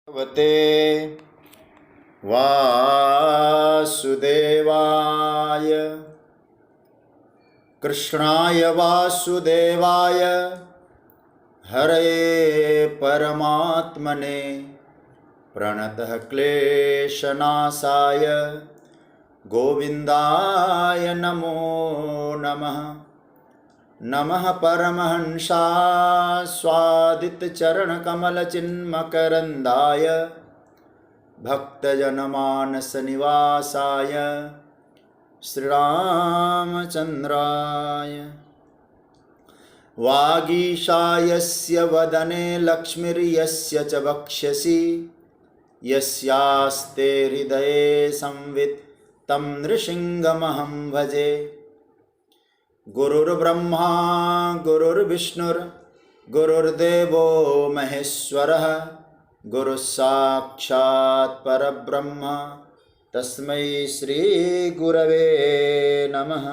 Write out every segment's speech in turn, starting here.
भगवते वासुदेवाय कृष्णाय वासुदेवाय हरे परमात्मने प्रणतः क्लेशनाशाय गोविन्दाय नमो नमः। नमः परमहंसाय स्वादितचरणकमलचिन्मकरन्दाय भक्तजनमानसनिवासाय श्रीरामचन्द्राय। वागीशायस्य वदने लक्ष्मीर्यस्य च वक्ष्यसि यस्यास्ते हृदये संवित् तं नृसिंहमहं भजे। गुरुर्ब्रह्मा गुरुर्विष्णुर्गुरुर्देवो महेश्वरः गुरुस्साक्षात् परब्रह्म तस्मै श्री गुरवे नमः।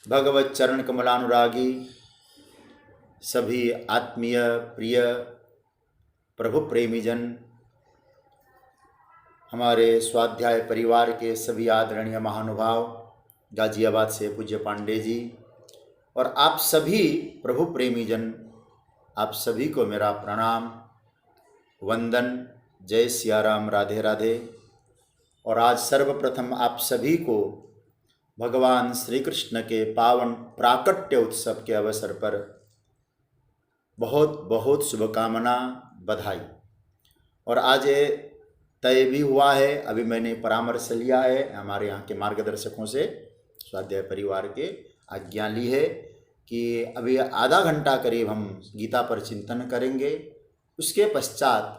भगवत चरण कमलानुरागी सभी आत्मीय प्रिय प्रभु प्रेमीजन, हमारे स्वाध्याय परिवार के सभी आदरणीय महानुभाव, गाजियाबाद से पूज्य पांडे जी और आप सभी प्रभु प्रेमीजन, आप सभी को मेरा प्रणाम वंदन। जय सिया राम, राधे राधे। और आज सर्वप्रथम आप सभी को भगवान श्री कृष्ण के पावन प्राकट्य उत्सव के अवसर पर बहुत बहुत शुभकामना, बधाई। और आज ये तय भी हुआ है, अभी मैंने परामर्श लिया है हमारे यहाँ के मार्गदर्शकों से, स्वाध्याय परिवार के आज्ञा ली है कि अभी आधा घंटा करीब हम गीता पर चिंतन करेंगे। उसके पश्चात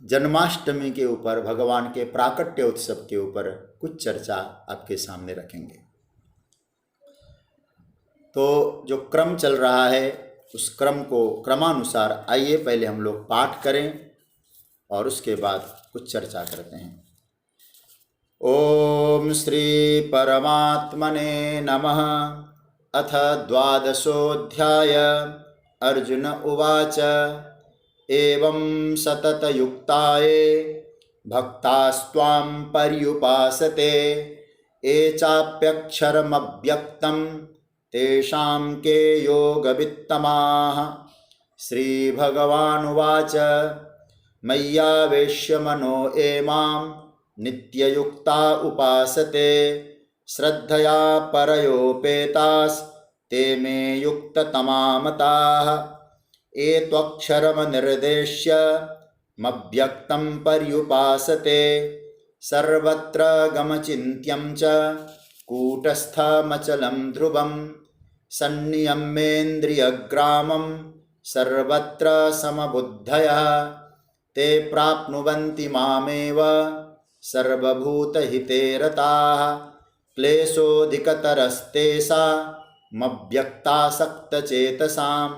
जन्माष्टमी के ऊपर, भगवान के प्राकट्य उत्सव के ऊपर कुछ चर्चा आपके सामने रखेंगे। तो जो क्रम चल रहा है उस क्रम को क्रमानुसार आइए पहले हम लोग पाठ करें और उसके बाद कुछ चर्चा करते हैं। ओम श्री परमात्मने नमः। अथ द्वादशोऽध्याय। अर्जुन उवाच एवं सततयुक्ताये भक्तास्त्वां पर्युपासते ये चाप्यक्षरमव्यक्तं तेषां के योगवित्तमाः। श्रीभगवानुवाच मय्यावेश्य मनो ये मां नित्ययुक्ता उपासते श्रद्धया परयोपेतास्ते मे युक्ततमा मताः। ये त्वक्षरमनिर्देश्य मव्यक्तं पर्युपासते सर्वत्र गमचिन्त्यं च कूटस्थमचलं ध्रुवं सन्नियम्येन्द्रियग्रामं सर्वत्र समबुद्धयः ते प्राप्नुवन्ति मामेव सर्वभूतहिते रताः। क्लेशोऽधिकतरस्तेषामव्यक्तासक्तचेतसाम्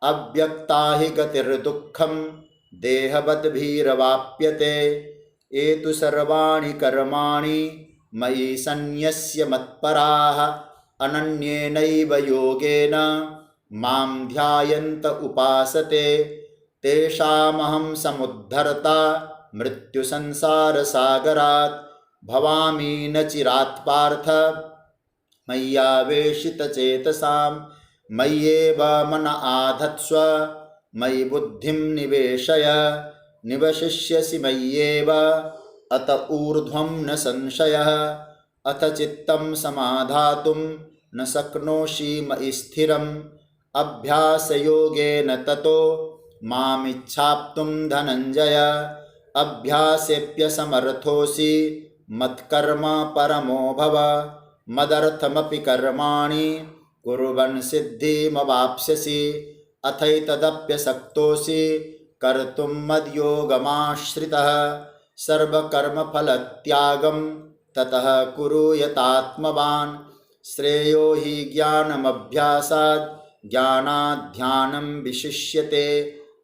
अव्यक्ता हि गतिर्दुःखं देहवद्भिरवाप्यते। ये तु सर्वाणि कर्माणि मयि सन्न्यस्य मत्पराः अनन्येनैव योगेन मां ध्यायन्त उपासते तेषामहं समुद्धर्ता मृत्युसंसारसागरात् भवामि न चिरात् पार्थ मय्यावेशितचेतसां। मय्येव मन आधत्स्व मयि बुद्धिं निवेशय निवशिष्यसि मय्येव अत ऊर्ध्वं न संशयः। अथ चित्तं समाधातुं न शक्नोषि मयि स्थिरम् अभ्यासयोगेन ततो मामिच्छाप्तुं धनञ्जय। अभ्यासेऽप्यसमर्थोऽसि मत्कर्म परमो भव मदर्थमपि कर्माणि कुर्वन् सिद्धिमवाप्स्यसि। अथैतदप्यशक्तोऽसि कर्तुं मद्योगमाश्रितः सर्वकर्मफलत्यागं ततः कुरु यतात्मवान्। श्रेयो हि ज्ञानमभ्यासात् ज्ञानात् ध्यानं विशिष्यते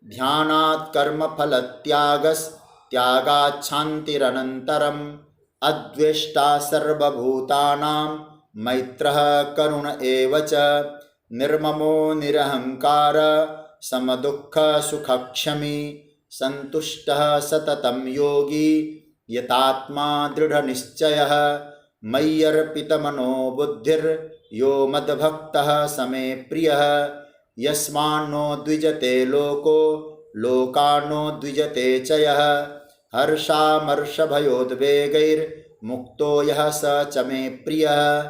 ध्यानात् कर्मफलत्यागस्त्यागात् शान्तिरनन्तरम्। अद्वेष्टा सर्वभूतानां मैत्रः करुण एव च निर्ममो निरहंकार समदुःख सुखक्षमी संतुष्टः सततं योगी यतात्मा दृढनिश्चयः मय्यर्पितमनो बुद्धिर्यो मद्भक्तः समे प्रियः यस्मान्नो द्विजते लोको लोकान्नो द्विजते च यः हर्षामर्षभयोद्वेगैर्मुक्तो यः स च मे प्रियः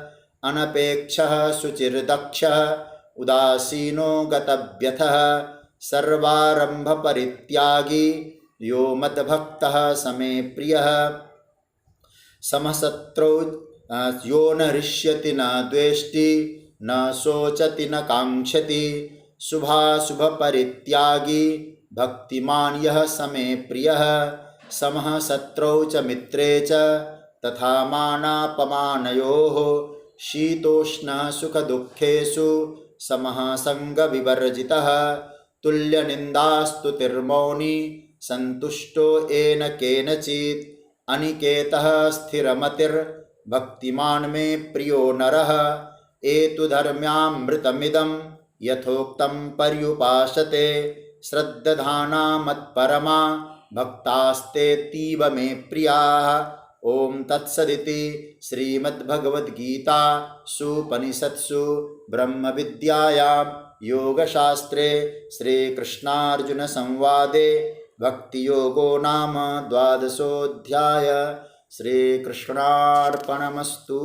अनपेक्षः शुचिर्दक्षः उदासीनो गतव्यथः सर्वारम्भपरित्यागी यो मद्भक्तः समे प्रियः समशत्रौ यो न हृष्यति न द्वेष्टि न शोचति न काङ्क्षति शुभाशुभपरित्यागी भक्तिमान् यः समे प्रियः समः शत्रौ च मित्रे च तथा मानापमानयोः शीतोष्णः सुखदुःखेषु समः संगविवर्जितः तुल्यनिन्दास्तुतिर्मौनी संतुष्टो येन केनचित् अनिकेतः स्थिरमतिर्भक्तिमान् मे प्रियो नरः एतु धर्म्यामृतमिदं यथोक्तं पर्युपासते श्रद्धाना मत्परमा भक्तास्तेतीव मे प्रियाः। ओम तत्सदिति श्रीमद्भगवद्गीतासूपनिषत्सु ब्रह्म विद्यायां योगशास्त्रे श्रीकृष्णार्जुन संवादे भक्ति योगो नाम द्वादशोऽध्याय। श्रीकृष्णार्पणमस्तु।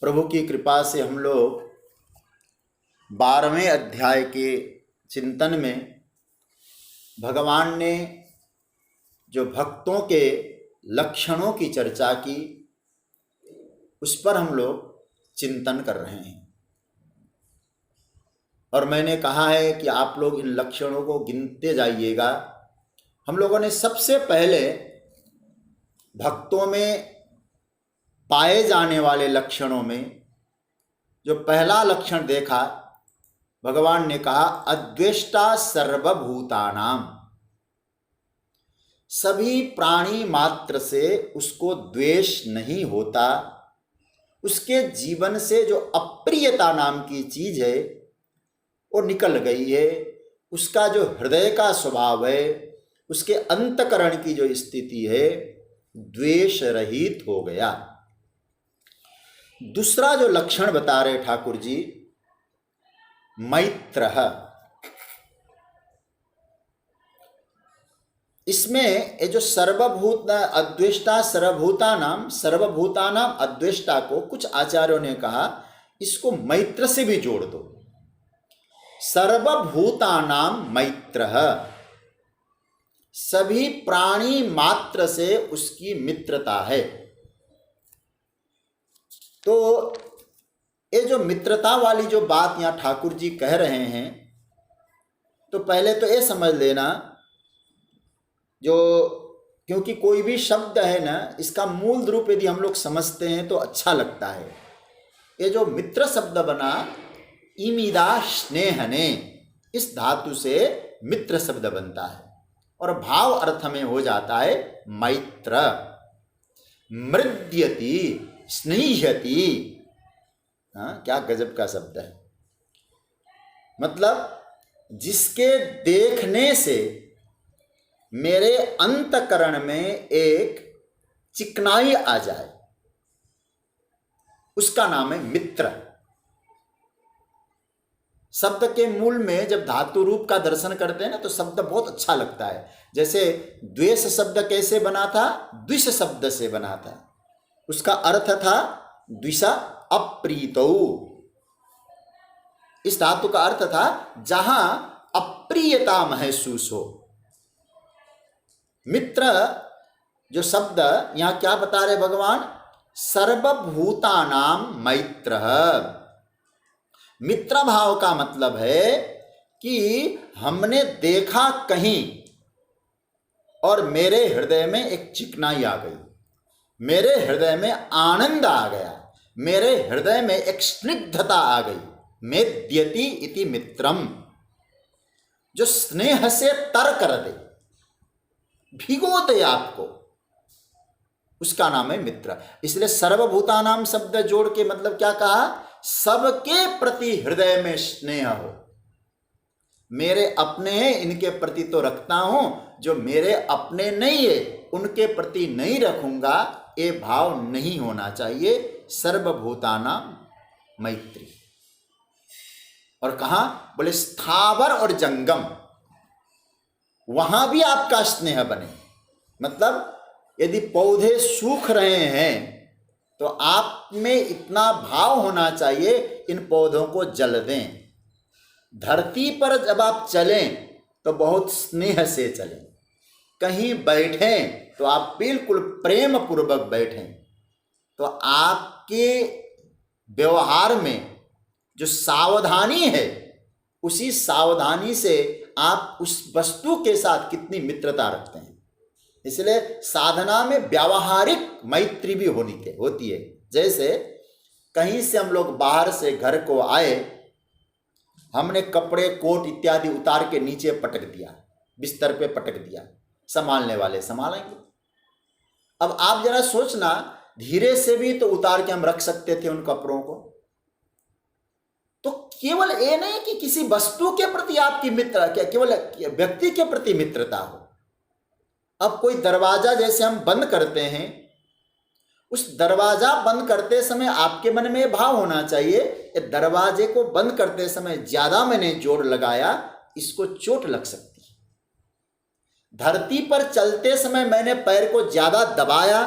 प्रभु की कृपा से हम लोग 12वें अध्याय के चिंतन में भगवान ने जो भक्तों के लक्षणों की चर्चा की उस पर हम लोग चिंतन कर रहे हैं। और मैंने कहा है कि आप लोग इन लक्षणों को गिनते जाइएगा। हम लोगों ने सबसे पहले भक्तों में पाए जाने वाले लक्षणों में जो पहला लक्षण देखा, भगवान ने कहा अद्वेष्टा सर्वभूतानां, सभी प्राणी मात्र से उसको द्वेष नहीं होता। उसके जीवन से जो अप्रियता नाम की चीज है वो निकल गई है। उसका जो हृदय का स्वभाव है, उसके अंतकरण की जो स्थिति है, द्वेष रहित हो गया। दूसरा जो लक्षण बता रहे ठाकुर जी, मैत्रः। इसमें ये जो सर्वभूत अद्वेष्टा सर्वभूतानाम अद्वेष्टा को कुछ आचार्यों ने कहा इसको मैत्र से भी जोड़ दो। सर्वभूतानाम मैत्रः, सभी प्राणी मात्र से उसकी मित्रता है। तो ये जो मित्रता वाली जो बात यहाँ ठाकुर जी कह रहे हैं, तो पहले तो ये समझ लेना, जो क्योंकि कोई भी शब्द है ना, इसका मूल रूप यदि हम लोग समझते हैं तो अच्छा लगता है। ये जो मित्र शब्द बना, इमिदा स्नेहने, इस धातु से मित्र शब्द बनता है और भाव अर्थ में हो जाता है मैत्र। मृद्यति स्नेह्यति, क्या गजब का शब्द है। मतलब जिसके देखने से मेरे अंतकरण में एक चिकनाई आ जाए, उसका नाम है मित्र। शब्द के मूल में जब धातु रूप का दर्शन करते हैं ना, तो शब्द बहुत अच्छा लगता है। जैसे द्वेष शब्द कैसे बना था? द्विष शब्द से बना था। उसका अर्थ था द्विषा अप्रीतौ। इस धातु का अर्थ था जहां अप्रियता महसूस हो। मित्र जो शब्द यहां क्या बता रहे भगवान? सर्वभूतानां मैत्रः। मित्र भाव का मतलब है कि हमने देखा कहीं और मेरे हृदय में एक चिकनाई आ गई, मेरे हृदय में आनंद आ गया, मेरे हृदय में एक स्निग्धता आ गई। मेद्यति इति मित्रम, जो स्नेह से तर कर दे, भिगो दे आपको, उसका नाम है मित्र। इसलिए सर्वभूतानाम शब्द जोड़ के मतलब क्या कहा? सबके प्रति हृदय में स्नेह हो। मेरे अपने हैं इनके प्रति तो रखता हूं, जो मेरे अपने नहीं है उनके प्रति नहीं रखूंगा, ये भाव नहीं होना चाहिए। सर्वभूतानां मैत्री। और कहा, बोले स्थावर और जंगम, वहां भी आपका स्नेह बने। मतलब यदि पौधे सूख रहे हैं तो आप में इतना भाव होना चाहिए, इन पौधों को जल दें। धरती पर जब आप चलें तो बहुत स्नेह से चलें। कहीं बैठें तो आप बिल्कुल प्रेम पूर्वक बैठें। तो आपके व्यवहार में जो सावधानी है, उसी सावधानी से आप उस वस्तु के साथ कितनी मित्रता रखते हैं। इसलिए साधना में व्यावहारिक मैत्री भी होती है। जैसे कहीं से हम लोग बाहर से घर को आए, हमने कपड़े कोट इत्यादि उतार के नीचे पटक दिया, बिस्तर पे पटक दिया, संभालने वाले संभालेंगे। अब आप जरा सोचना, धीरे से भी तो उतार के हम रख सकते थे उन कपड़ों को। तो केवल ये नहीं कि किसी वस्तु के प्रति आपकी मित्रता, केवल व्यक्ति के प्रति मित्रता हो। अब कोई दरवाजा जैसे हम बंद करते हैं, उस दरवाजा बंद करते समय आपके मन में भाव होना चाहिए, दरवाजे को बंद करते समय ज्यादा मैंने जोर लगाया, इसको चोट लग सकती है। धरती पर चलते समय मैंने पैर को ज्यादा दबाया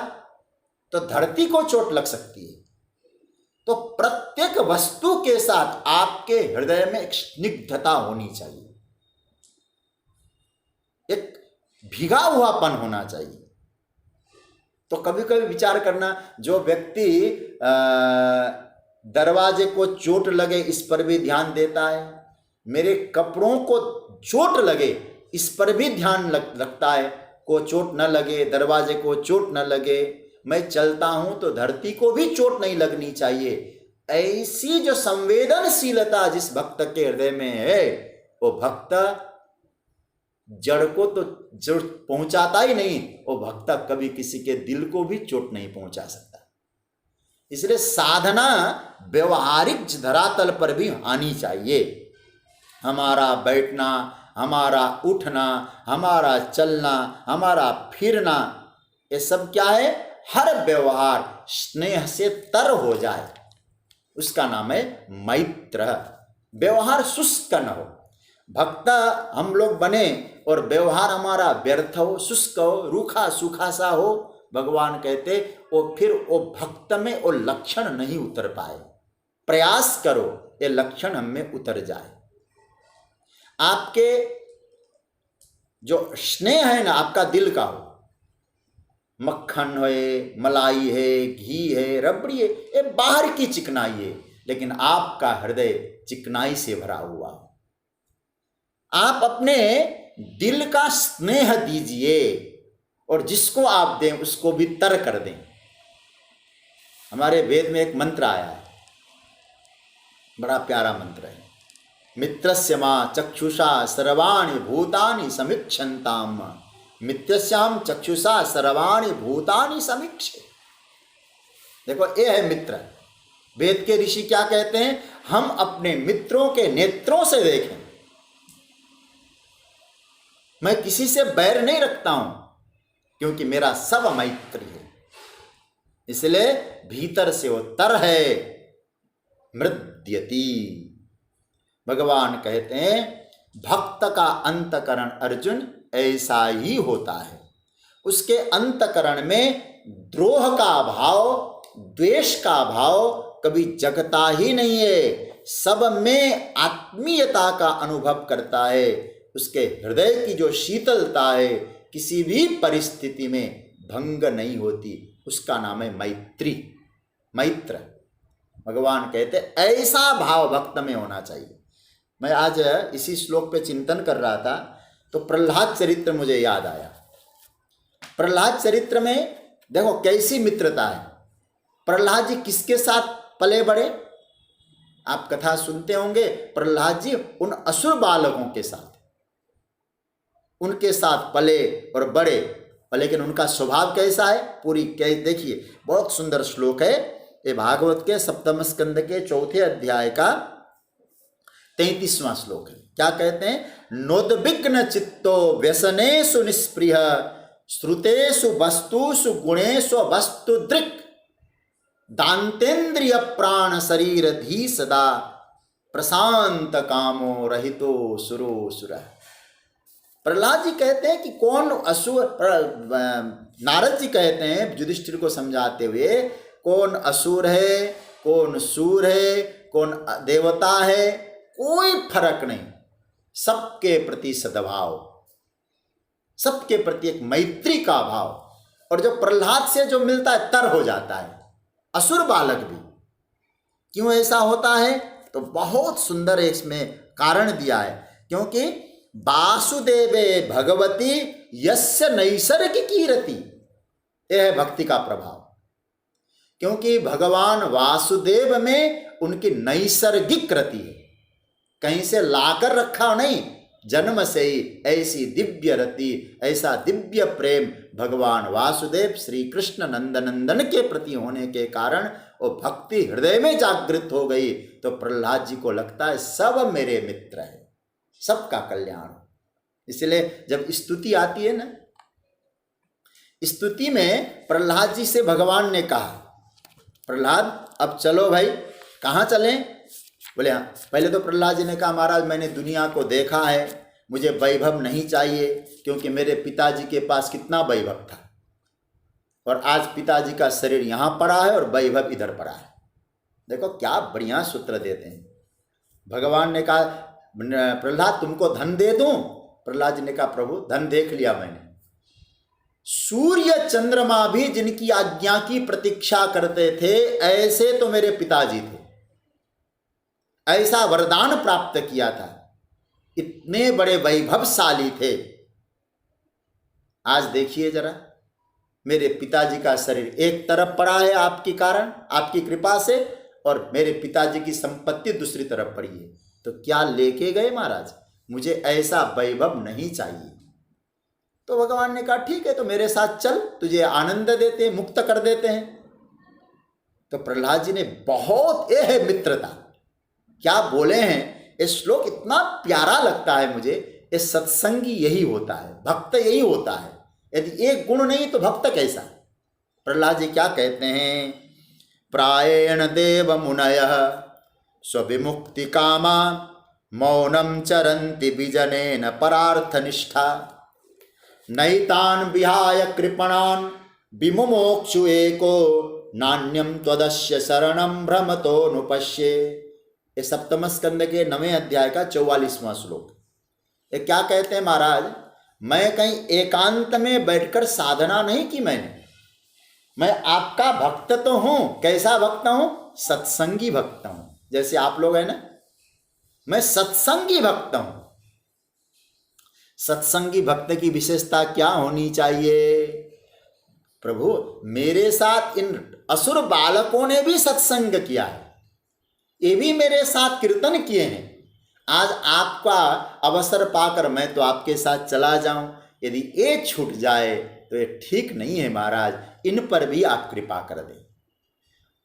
तो धरती को चोट लग सकती है। तो प्रत्येक वस्तु के साथ आपके हृदय में एक स्निग्धता होनी चाहिए, एक भिगा हुआपन होना चाहिए। तो कभी कभी विचार करना, जो व्यक्ति दरवाजे को चोट लगे इस पर भी ध्यान देता है, मेरे कपड़ों को चोट लगे इस पर भी ध्यान रखता है, को चोट न लगे, दरवाजे को चोट न लगे, मैं चलता हूं तो धरती को भी चोट नहीं लगनी चाहिए। ऐसी जो संवेदनशीलता जिस भक्त के हृदय में है, वो भक्त जड़ को तो जड़ पहुंचाता ही नहीं, वो भक्त कभी किसी के दिल को भी चोट नहीं पहुंचा सकता। इसलिए साधना व्यवहारिक धरातल पर भी आनी चाहिए। हमारा बैठना, हमारा उठना, हमारा चलना, हमारा फिरना, ये सब क्या है? हर व्यवहार स्नेह से तर हो जाए, उसका नाम है मैत्र। व्यवहार शुष्क न हो। भक्त हम लोग बने और व्यवहार हमारा व्यर्थ हो, शुष्क हो, रूखा सूखा सा हो, भगवान कहते वो फिर वो भक्त में वो लक्षण नहीं उतर पाए। प्रयास करो ये लक्षण हम में उतर जाए। आपके जो स्नेह है ना, आपका दिल का हो, मक्खन है, मलाई है, घी है, रबड़ी है, ये बाहर की चिकनाई है, लेकिन आपका हृदय चिकनाई से भरा हुआ हो। आप अपने दिल का स्नेह दीजिए और जिसको आप दें उसको भी तर कर दें। हमारे वेद में एक मंत्र आया है, बड़ा प्यारा मंत्र है, मित्रस्य मां चक्षुषा सर्वाणि भूतानि समीक्षन्ताम, मित्रस्याम चक्षुषा सर्वाणि भूतानि समीक्षे। देखो ये है मित्र। वेद के ऋषि क्या कहते हैं? हम अपने मित्रों के नेत्रों से देखें। मैं किसी से बैर नहीं रखता हूं क्योंकि मेरा सब मैत्री है। इसलिए भीतर से वो तर है, मृद्यति। भगवान कहते हैं भक्त का अंतकरण अर्जुन ऐसा ही होता है। उसके अंतकरण में द्रोह का भाव, द्वेष का भाव कभी जगता ही नहीं है। सब में आत्मीयता का अनुभव करता है। उसके हृदय की जो शीतलता है किसी भी परिस्थिति में भंग नहीं होती, उसका नाम है मैत्री, मैत्र। भगवान कहते ऐसा भाव भक्त में होना चाहिए। मैं आज इसी श्लोक पे चिंतन कर रहा था तो प्रहलाद चरित्र मुझे याद आया। प्रहलाद चरित्र में देखो कैसी मित्रता है। प्रहलाद जी किसके साथ पले बड़े? आप कथा सुनते होंगे, प्रहलाद जी उन असुर बालकों के साथ, उनके साथ पले और बड़े। लेकिन उनका स्वभाव कैसा है पूरी देखिए, बहुत सुंदर श्लोक है, ये भागवत के सप्तम स्कंद के चौथे अध्याय का 33वां श्लोक है। क्या कहते हैं? नोद्विग्न चित्तो व्यसनेषु निस्पृह श्रुतेषु वस्तुषु गुणेषु वस्तु दृक् दान्तेन्द्रिय प्राण शरीर धी सदा प्रशांत कामो रहितो सुरो सुरः। प्रहलाद जी कहते हैं कि कौन असुर, नारद जी कहते हैं युधिष्ठिर को समझाते हुए, कौन असुर है, कौन सूर है, कौन देवता है, कोई फर्क नहीं, सबके प्रति सद्भाव, सबके प्रति एक मैत्री का भाव। और जो प्रहलाद से जो मिलता है तर हो जाता है असुर बालक भी। क्यों ऐसा होता है? तो बहुत सुंदर इसमें कारण दिया है, क्योंकि वासुदेवे भगवती यस्य नैसर्गिकी रति, यह है भक्ति का प्रभाव। क्योंकि भगवान वासुदेव में उनकी नैसर्गिक रति है, कहीं से लाकर रखा नहीं, जन्म से ही ऐसी दिव्य रति, ऐसा दिव्य प्रेम भगवान वासुदेव श्री कृष्ण नंदनंदन के प्रति होने के कारण वो भक्ति हृदय में जागृत हो गई। तो प्रहलाद जी को लगता है सब मेरे मित्र है, सबका कल्याण। इसलिए जब स्तुति आती है ना, स्तुति में प्रहलाद जी से भगवान ने कहा, प्रहलाद अब चलो भाई, कहाँ चलें? बोले हाँ। पहले तो प्रहलाद जी ने कहा, महाराज मैंने दुनिया को देखा है, मुझे वैभव नहीं चाहिए, क्योंकि मेरे पिताजी के पास कितना वैभव था, और आज पिताजी का शरीर यहाँ पड़ा है और वैभव इधर पड़ा है। देखो क्या बढ़िया सूत्र देते हैं। भगवान ने कहा, प्रहलाद तुमको धन दे दूं? प्रहलाद जी ने कहा, प्रभु धन देख लिया मैंने, सूर्य चंद्रमा भी जिनकी आज्ञा की प्रतीक्षा करते थे ऐसे तो मेरे पिताजी थे, ऐसा वरदान प्राप्त किया था, इतने बड़े वैभवशाली थे। आज देखिए जरा, मेरे पिताजी का शरीर एक तरफ पड़ा है आपके कारण, आपकी कृपा से, और मेरे पिताजी की संपत्ति दूसरी तरफ पड़ी है। तो क्या लेके गए महाराज? मुझे ऐसा वैभव नहीं चाहिए। तो भगवान ने कहा ठीक है, तो मेरे साथ चल, तुझे आनंद देते हैं, मुक्त कर देते हैं। तो प्रहलाद जी ने बहुत, यह है मित्रता, क्या बोले हैं। ये श्लोक इतना प्यारा लगता है मुझे। ये सत्संगी यही होता है, भक्त यही होता है। यदि एक गुण नहीं तो भक्त कैसा? प्रहलाद जी क्या कहते हैं? प्रायेण देव मुनयः स्वविमुक्ति कामा मौनम चरन्ति विजनेन परार्थ निष्ठा नैतान विहाय कृपणान विमुमोक्षु एको नान्यम त्वदस्य शरणम भ्रमतो नुपश्ये। ये सप्तम स्कंद के 9वें अध्याय का 44वां श्लोक। ये क्या कहते हैं महाराज? मैं कहीं एकांत में बैठकर साधना नहीं की मैंने, मैं आपका भक्त तो हूं। कैसा भक्त हूं? सत्संगी भक्त हूं। जैसे आप लोग हैं ना, मैं सत्संगी भक्त हूं। सत्संगी भक्त की विशेषता क्या होनी चाहिए? प्रभु मेरे साथ इन असुर बालकों ने भी सत्संग किया है, ये भी मेरे साथ कीर्तन किए हैं। आज आपका अवसर पाकर मैं तो आपके साथ चला जाऊं, यदि ये छूट जाए तो ये ठीक नहीं है महाराज, इन पर भी आप कृपा कर दें।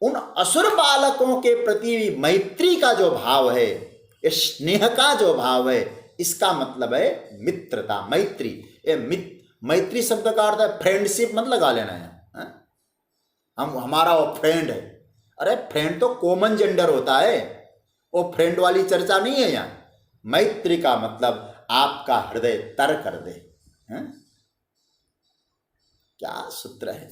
उन असुर बालकों के प्रति मैत्री का जो भाव है, ये स्नेह का जो भाव है, इसका मतलब है मित्रता, मैत्री। ये मैत्री शब्द का अर्थ है फ्रेंडशिप, मत लगा लेना है हमारा वो फ्रेंड है। अरे फ्रेंड तो कॉमन जेंडर होता है, वो फ्रेंड वाली चर्चा नहीं है यहाँ। मैत्री का मतलब आपका हृदय तर कर दे। क्या सूत्र है।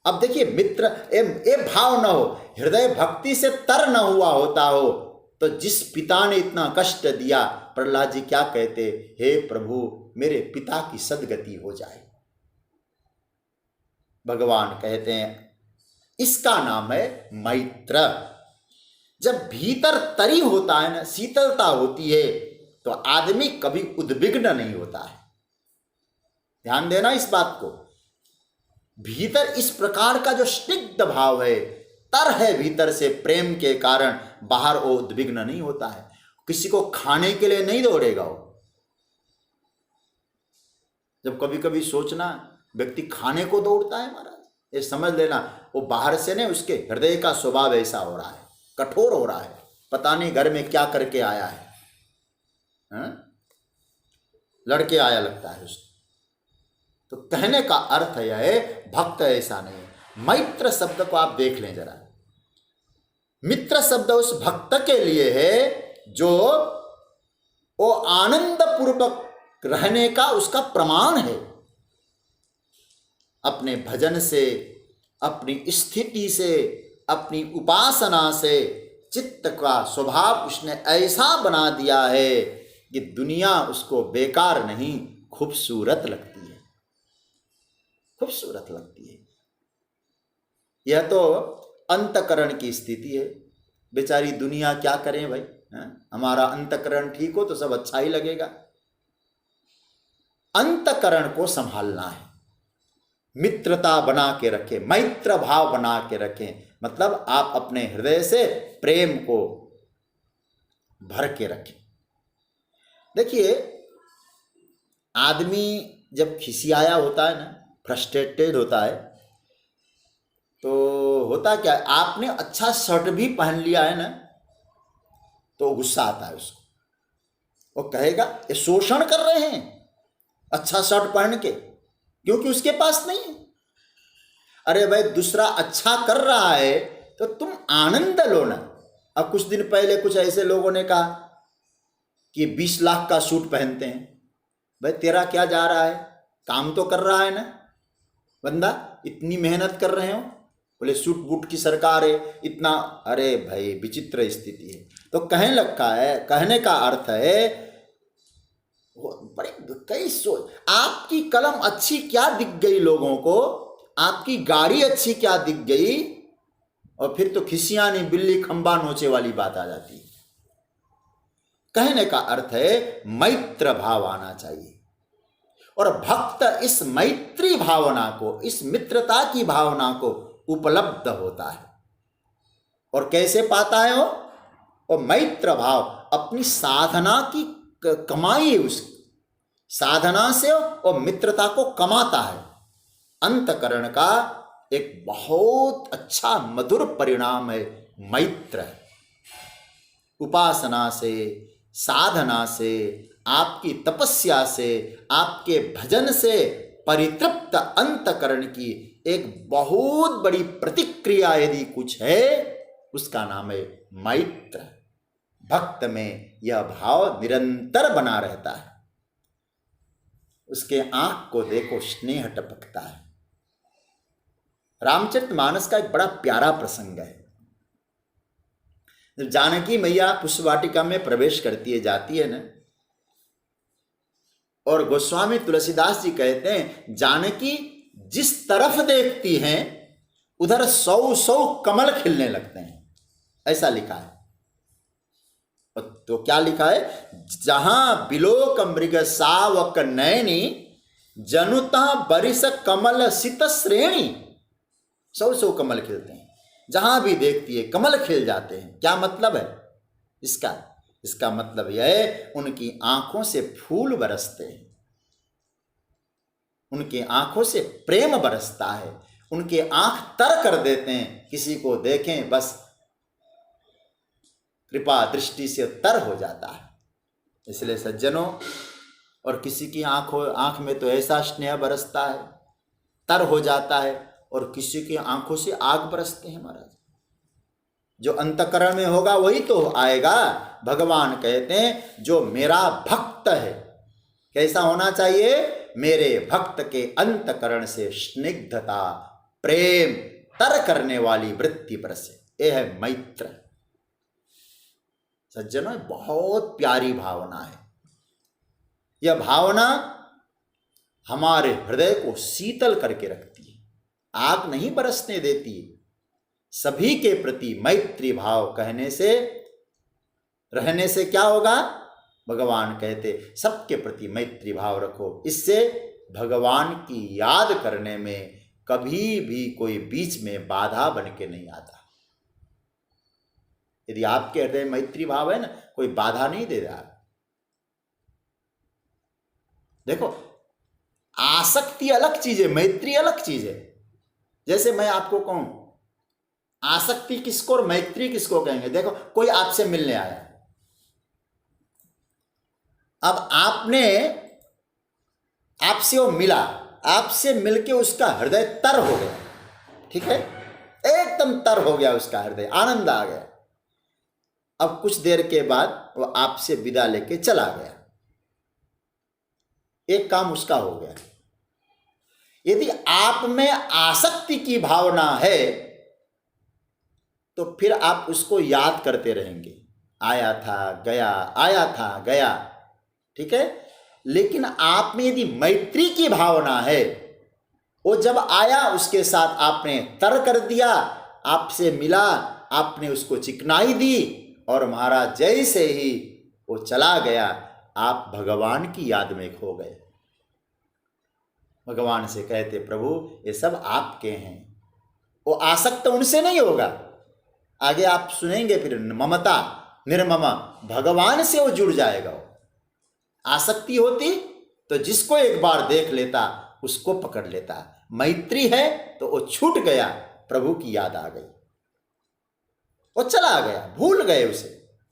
अब देखिए मित्र, ये भाव न हो, हृदय भक्ति से तर न हुआ होता हो, तो जिस पिता ने इतना कष्ट दिया, प्रहलाद जी क्या कहते? हे प्रभु मेरे पिता की सद्गति हो जाए। भगवान कहते हैं इसका नाम है मैत्र। जब भीतर तरी होता है ना, शीतलता होती है, तो आदमी कभी उद्विग्न नहीं होता है। ध्यान देना इस बात को। भीतर इस प्रकार का जो स्निग्ध भाव है, तर है भीतर से प्रेम के कारण, बाहर वो उद्विग्न नहीं होता है। किसी को खाने के लिए नहीं दौड़ेगा वो। जब कभी कभी सोचना, व्यक्ति खाने को दौड़ता है महाराज, ये समझ लेना, वो बाहर से नहीं, उसके हृदय का स्वभाव ऐसा हो रहा है, कठोर हो रहा है, पता नहीं घर में क्या करके आया है, लड़के आया लगता है उसको। तो कहने का अर्थ यह है, भक्त ऐसा नहीं है। मैत्र शब्द को आप देख लें जरा, मित्र शब्द उस भक्त के लिए है जो वो आनंद पूर्वक रहने का उसका प्रमाण है। अपने भजन से, अपनी स्थिति से, अपनी उपासना से चित्त का स्वभाव उसने ऐसा बना दिया है कि दुनिया उसको बेकार नहीं, खूबसूरत लगती है, खूबसूरत लगती है। यह तो अंतकरण की स्थिति है। बेचारी दुनिया क्या करें भाई, हमारा अंतकरण ठीक हो तो सब अच्छा ही लगेगा। अंतकरण को संभालना है, मित्रता बना के रखें, मैत्र भाव बना के रखें, मतलब आप अपने हृदय से प्रेम को भर के रखें। देखिए, आदमी जब खिसियाया होता है ना, फ्रस्ट्रेटेड होता है, तो होता क्या है, आपने अच्छा शर्ट भी पहन लिया है ना, तो गुस्सा आता है उसको। वो कहेगा ये शोषण कर रहे हैं अच्छा शर्ट पहन के, क्योंकि उसके पास नहीं है। अरे भाई, दूसरा अच्छा कर रहा है तो तुम आनंद लो ना। अब कुछ दिन पहले कुछ ऐसे लोगों ने कहा कि 20 लाख का सूट पहनते हैं। भाई तेरा क्या जा रहा है, काम तो कर रहा है ना बंदा, इतनी मेहनत कर रहे हो, बोले सूट बूट की सरकार है इतना। अरे भाई, विचित्र स्थिति है। तो कहने का अर्थ है, बड़े कई सोच, आपकी कलम अच्छी क्या दिख गई लोगों को, आपकी गाड़ी अच्छी क्या दिख गई, और फिर तो खिसियानी बिल्ली खंबा नोचे वाली बात आ जाती है। कहने का अर्थ है मैत्र भाव आना चाहिए, और भक्त इस मैत्री भावना को, इस मित्रता की भावना को उपलब्ध होता है। और कैसे पाता है वो? और मैत्र भाव अपनी साधना की कमाई है, उसकी साधना से और मित्रता को कमाता है। अंतकरण का एक बहुत अच्छा मधुर परिणाम है मैत्र। उपासना से, साधना से, आपकी तपस्या से, आपके भजन से परितृप्त अंतकरण की एक बहुत बड़ी प्रतिक्रिया यदि कुछ है, उसका नाम है मैत्र। भक्त में यह भाव निरंतर बना रहता है। उसके आंख को देखो, स्नेह टपकता है। रामचरितमानस का एक बड़ा प्यारा प्रसंग है। जब जानकी मैया पुष्पवाटिका में प्रवेश करती है, जाती है ना, और गोस्वामी तुलसीदास जी कहते हैं, जानकी जिस तरफ देखती हैं उधर 100 कमल खिलने लगते हैं, ऐसा लिखा है। तो क्या लिखा है? जहां बिलोक मृग सावक नयनी, जनुता बरिस कमल सित श्रेणी। 100 कमल खिलते हैं, जहां भी देखती है कमल खिल जाते हैं। क्या मतलब है इसका मतलब यह है, उनकी आंखों से फूल बरसते हैं, उनकी आंखों से प्रेम बरसता है, उनके आंख तर कर देते हैं। किसी को देखें बस कृपा दृष्टि से तर हो जाता है। इसलिए सज्जनों, और किसी की आंख में तो ऐसा स्नेह बरसता है, तर हो जाता है, और किसी की आंखों से आग बरसते हैं महाराज। जो अंतकरण में होगा वही तो आएगा। भगवान कहते हैं, जो मेरा भक्त है, कैसा होना चाहिए? मेरे भक्त के अंतकरण से स्निग्धता, प्रेम, तर करने वाली वृत्ति बरसे। यह है मैत्र। सज्जनों, बहुत प्यारी भावना है। यह भावना हमारे हृदय को शीतल करके रखती है, आग नहीं बरसने देती। सभी के प्रति मैत्री भाव रहने से क्या होगा? भगवान कहते, सबके प्रति मैत्री भाव रखो। इससे भगवान की याद करने में कभी भी कोई बीच में बाधा बन के नहीं आता। यदि आपके हृदय में मैत्री भाव है ना, कोई बाधा नहीं दे रहा। देखो, आसक्ति अलग चीज है, मैत्री अलग चीज है। जैसे मैं आपको कहूं आसक्ति किसको और मैत्री किसको कहेंगे। देखो कोई आपसे मिलने आया, अब आपसे वो मिला, आपसे मिलके उसका हृदय तर हो गया, ठीक है, एकदम तर हो गया उसका हृदय, आनंद आ गया। अब कुछ देर के बाद वो आपसे विदा लेके चला गया, एक काम उसका हो गया। यदि आप में आसक्ति की भावना है तो फिर आप उसको याद करते रहेंगे, आया था गया, आया था गया, ठीक है। लेकिन आप में यदि मैत्री की भावना है, वो जब आया उसके साथ आपने तर कर दिया, आपसे मिला, आपने उसको चिकनाई दी और महाराज जैसे ही वो चला गया आप भगवान की याद में खो गए। भगवान से कहते प्रभु ये सब आपके हैं। वो आसक्त उनसे नहीं होगा, आगे आप सुनेंगे फिर ममता निर्ममा, भगवान से वो जुड़ जाएगा। वो आसक्ति होती तो जिसको एक बार देख लेता उसको पकड़ लेता, मैत्री है तो वो छूट गया, प्रभु की याद आ गई, वो चला गया, भूल गए उसे,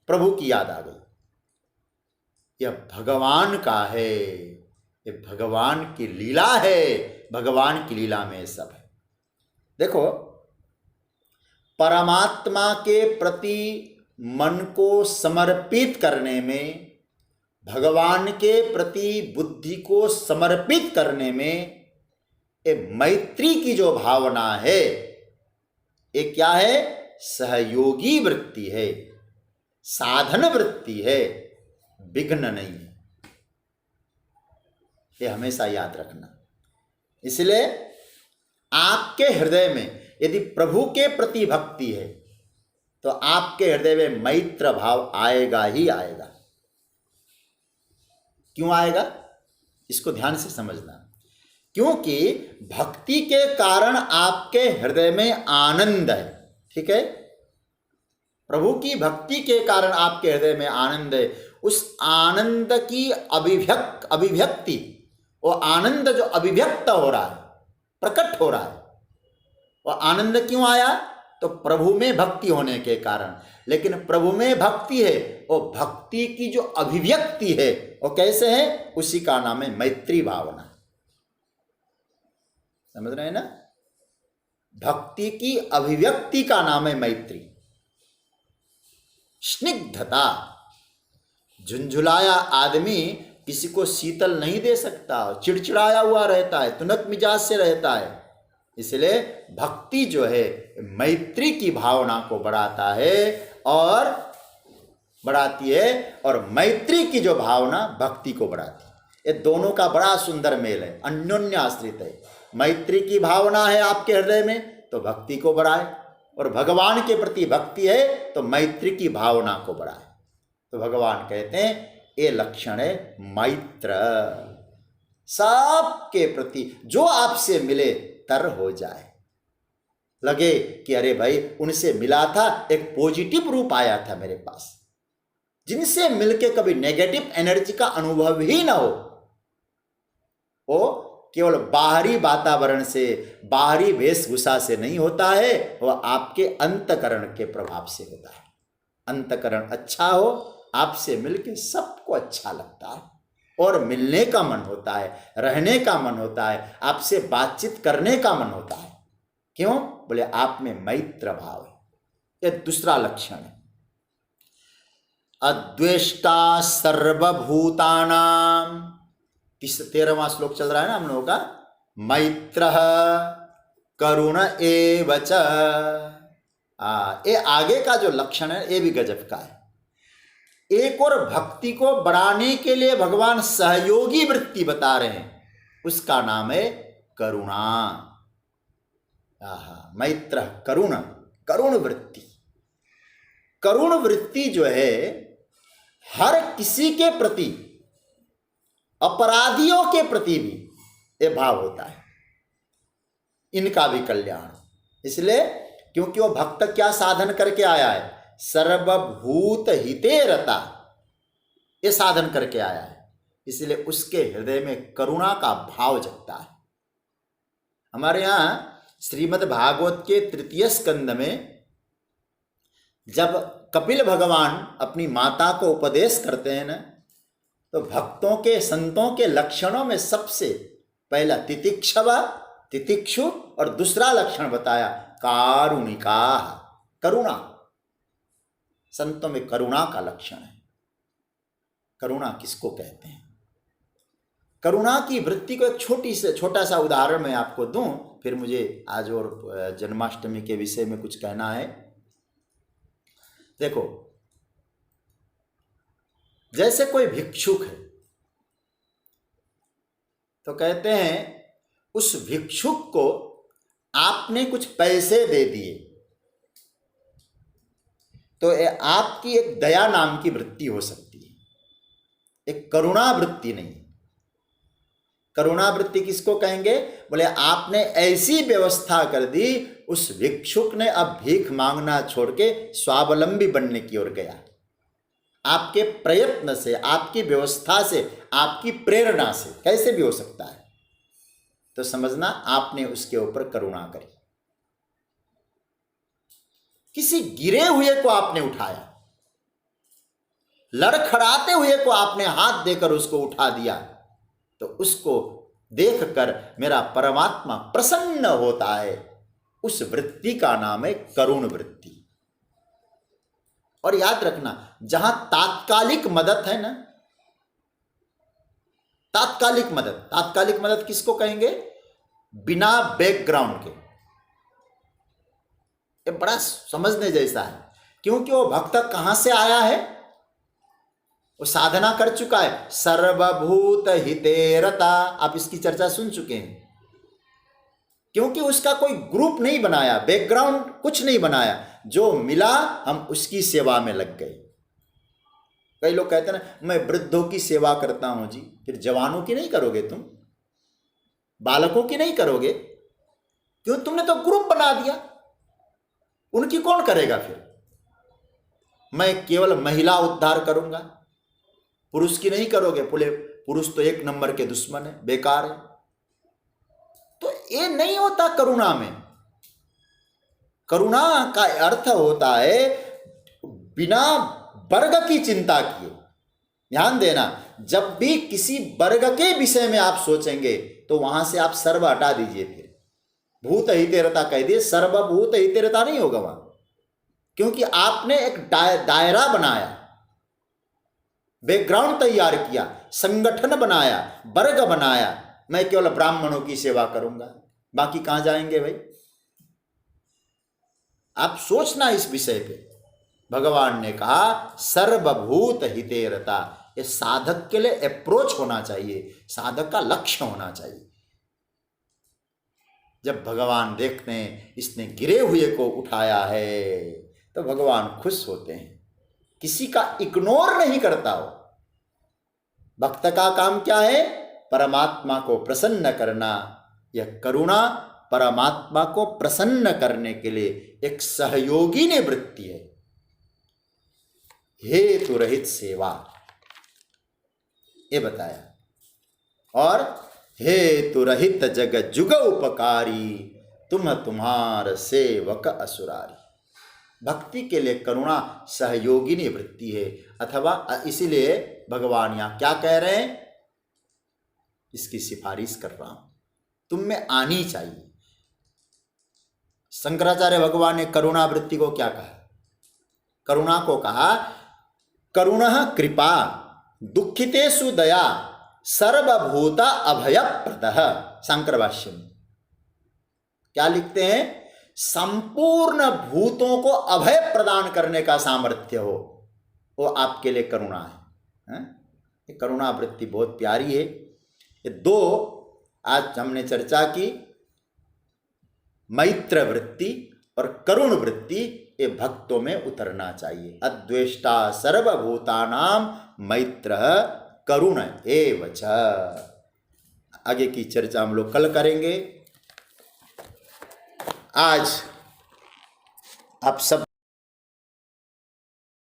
प्रभु की याद आ गई। यह भगवान का है, ये भगवान की लीला है, भगवान की लीला में सब है। देखो परमात्मा के प्रति मन को समर्पित करने में, भगवान के प्रति बुद्धि को समर्पित करने में ये मैत्री की जो भावना है ये क्या है, सहयोगी वृत्ति है, साधन वृत्ति है, विघ्न नहीं है। ये हमेशा याद रखना। इसलिए आपके हृदय में यदि प्रभु के प्रति भक्ति है तो आपके हृदय में मैत्र भाव आएगा ही आएगा। क्यों आएगा, इसको ध्यान से समझना। क्योंकि भक्ति के कारण आपके हृदय में आनंद है, ठीक है। प्रभु की भक्ति के कारण आपके हृदय में आनंद है। उस आनंद की अभिव्यक्ति, वो आनंद जो अभिव्यक्त हो रहा है, प्रकट हो रहा है, वो आनंद क्यों आया, तो प्रभु में भक्ति होने के कारण। लेकिन प्रभु में भक्ति है, वो भक्ति की जो अभिव्यक्ति है वो कैसे है, उसी का नाम है मैत्री भावना। समझ रहे हैं ना, भक्ति की अभिव्यक्ति का नाम है मैत्री। स्निग्धता, झुंझुलाया आदमी किसी को शीतल नहीं दे सकता, चिड़चिड़ाया हुआ रहता है, तुनक मिजाज से रहता है। इसलिए भक्ति जो है मैत्री की भावना को बढ़ाता है और बढ़ाती है, और मैत्री की जो भावना भक्ति को बढ़ाती है। ये दोनों का बड़ा सुंदर मेल है, अन्योन्य आश्रित है। मैत्री की भावना है आपके हृदय में तो भक्ति को बढ़ाए, और भगवान के प्रति भक्ति है तो मैत्री की भावना को बढ़ाए। तो भगवान कहते हैं ये लक्षण है मैत्र। सबके प्रति जो आपसे मिले तर हो जाए, लगे कि अरे भाई उनसे मिला था, एक पॉजिटिव रूप आया था मेरे पास। जिनसे मिलके कभी नेगेटिव एनर्जी का अनुभव ही ना हो, वो केवल बाहरी वातावरण से, बाहरी वेशभूषा से नहीं होता है, वह आपके अंतकरण के प्रभाव से होता है। अंतकरण अच्छा हो, आपसे मिलके सबको अच्छा लगता है और मिलने का मन होता है, रहने का मन होता है, आपसे बातचीत करने का मन होता है। क्यों, बोले आप में मैत्र भाव है। यह दूसरा लक्षण है। अद्वेष्टा सर्वभूतानां, 13वां श्लोक चल रहा है ना हम लोगों का। मैत्रः करुण एव च। ये आगे का जो लक्षण है ये भी गजब का है। एक और भक्ति को बढ़ाने के लिए भगवान सहयोगी वृत्ति बता रहे हैं, उसका नाम है करुणा। मैत्र करुण, करुण वृत्ति। करुण वृत्ति जो है हर किसी के प्रति, अपराधियों के प्रति भी ये भाव होता है, इनका भी कल्याण। इसलिए क्योंकि वो भक्त क्या साधन करके आया है, सर्वभूत हिते रता, ये साधन करके आया है। इसलिए उसके हृदय में करुणा का भाव जगता है। हमारे यहाँ श्रीमद् भागवत के तृतीय स्कंद में जब कपिल भगवान अपनी माता को उपदेश करते हैं ना, तो भक्तों के संतों के लक्षणों में सबसे पहला तितिक्षवा, तितिक्षु, और दूसरा लक्षण बताया कारुणिका, करुणा। संतों में करुणा का लक्षण है। करुणा किसको कहते हैं? करुणा की वृत्ति को एक छोटा सा उदाहरण मैं आपको दूं, फिर मुझे आज और जन्माष्टमी के विषय में कुछ कहना है। देखो, जैसे कोई भिक्षुक है तो कहते हैं उस भिक्षुक को आपने कुछ पैसे दे दिए तो आपकी एक दया नाम की वृत्ति हो सकती है, एक करुणा वृत्ति नहीं। करुणा वृत्ति किसको कहेंगे? बोले आपने ऐसी व्यवस्था कर दी, उस भिक्षुक ने अब भीख मांगना छोड़ के स्वावलंबी बनने की ओर गया। आपके प्रयत्न से, आपकी व्यवस्था से, आपकी प्रेरणा से, कैसे भी हो सकता है, तो समझना आपने उसके ऊपर करुणा करी। किसी गिरे हुए को आपने उठाया, लड़खड़ाते हुए को आपने हाथ देकर उसको उठा दिया, तो उसको देखकर मेरा परमात्मा प्रसन्न होता है। उस वृत्ति का नाम है करुण वृत्ति। और याद रखना, जहां तात्कालिक मदद है ना, तात्कालिक मदद किसको कहेंगे? बिना बैकग्राउंड के। ये बड़ा समझने जैसा है, क्योंकि वो भक्त कहां से आया है? वो साधना कर चुका है, सर्वभूत हितेरता। आप इसकी चर्चा सुन चुके हैं। क्योंकि उसका कोई ग्रुप नहीं बनाया, बैकग्राउंड कुछ नहीं बनाया, जो मिला हम उसकी सेवा में लग गए। कई लोग कहते हैं ना, मैं वृद्धों की सेवा करता हूं जी। फिर जवानों की नहीं करोगे तुम? बालकों की नहीं करोगे? क्यों? तुमने तो ग्रुप बना दिया। उनकी कौन करेगा फिर? मैं केवल महिला उद्धार करूंगा, पुरुष की नहीं करोगे। बोले पुरुष तो एक नंबर के दुश्मन है, बेकार है। तो ये नहीं होता करुणा में। करुणा का अर्थ होता है बिना वर्ग की चिंता किए। ध्यान देना, जब भी किसी वर्ग के विषय में आप सोचेंगे तो वहां से आप सर्व हटा दीजिए। फिर भूत हितेरता कह दिए, सर्वभूत हितेरता नहीं होगा वहां। क्योंकि आपने एक दायरा बनाया, बैकग्राउंड तैयार किया, संगठन बनाया, वर्ग बनाया। मैं केवल ब्राह्मणों की सेवा करूंगा, बाकी कहां जाएंगे भाई? आप सोचना इस विषय पे। भगवान ने कहा सर्वभूत हितेरता। ये साधक के लिए अप्रोच होना चाहिए, साधक का लक्ष्य होना चाहिए। जब भगवान देखते हैं इसने गिरे हुए को उठाया है, तो भगवान खुश होते हैं। किसी का इग्नोर नहीं करता हो। भक्त का काम क्या है? परमात्मा को प्रसन्न करना। यह करुणा परमात्मा को प्रसन्न करने के लिए एक सहयोगी ने वृत्ति है। हेतु रहित सेवा, ये बताया। और हेतु रहित जग जुग उपकारी, तुम तुम्हार सेवक असुरारी। भक्ति के लिए करुणा सहयोगिनी वृत्ति है। अथवा इसीलिए भगवान यहां क्या कह रहे हैं? इसकी सिफारिश कर रहा हूं, तुम में आनी चाहिए। शंकराचार्य भगवान ने करुणा वृत्ति को क्या कहा? करुणा को कहा करुणः कृपा दुखितेषु दया सर्वभूता अभय प्रदः। शंकर भाष्य में क्या लिखते हैं? संपूर्ण भूतों को अभय प्रदान करने का सामर्थ्य हो, वो आपके लिए करुणा है। ये करुणा वृत्ति बहुत प्यारी है। ये दो आज हमने चर्चा की, मैत्र वृत्ति और करुण वृत्ति, ये भक्तों में उतरना चाहिए। अद्वेष्टा सर्वभूतानां मैत्रः करुण एव च। आगे की चर्चा हम लोग कल करेंगे। आज आप सब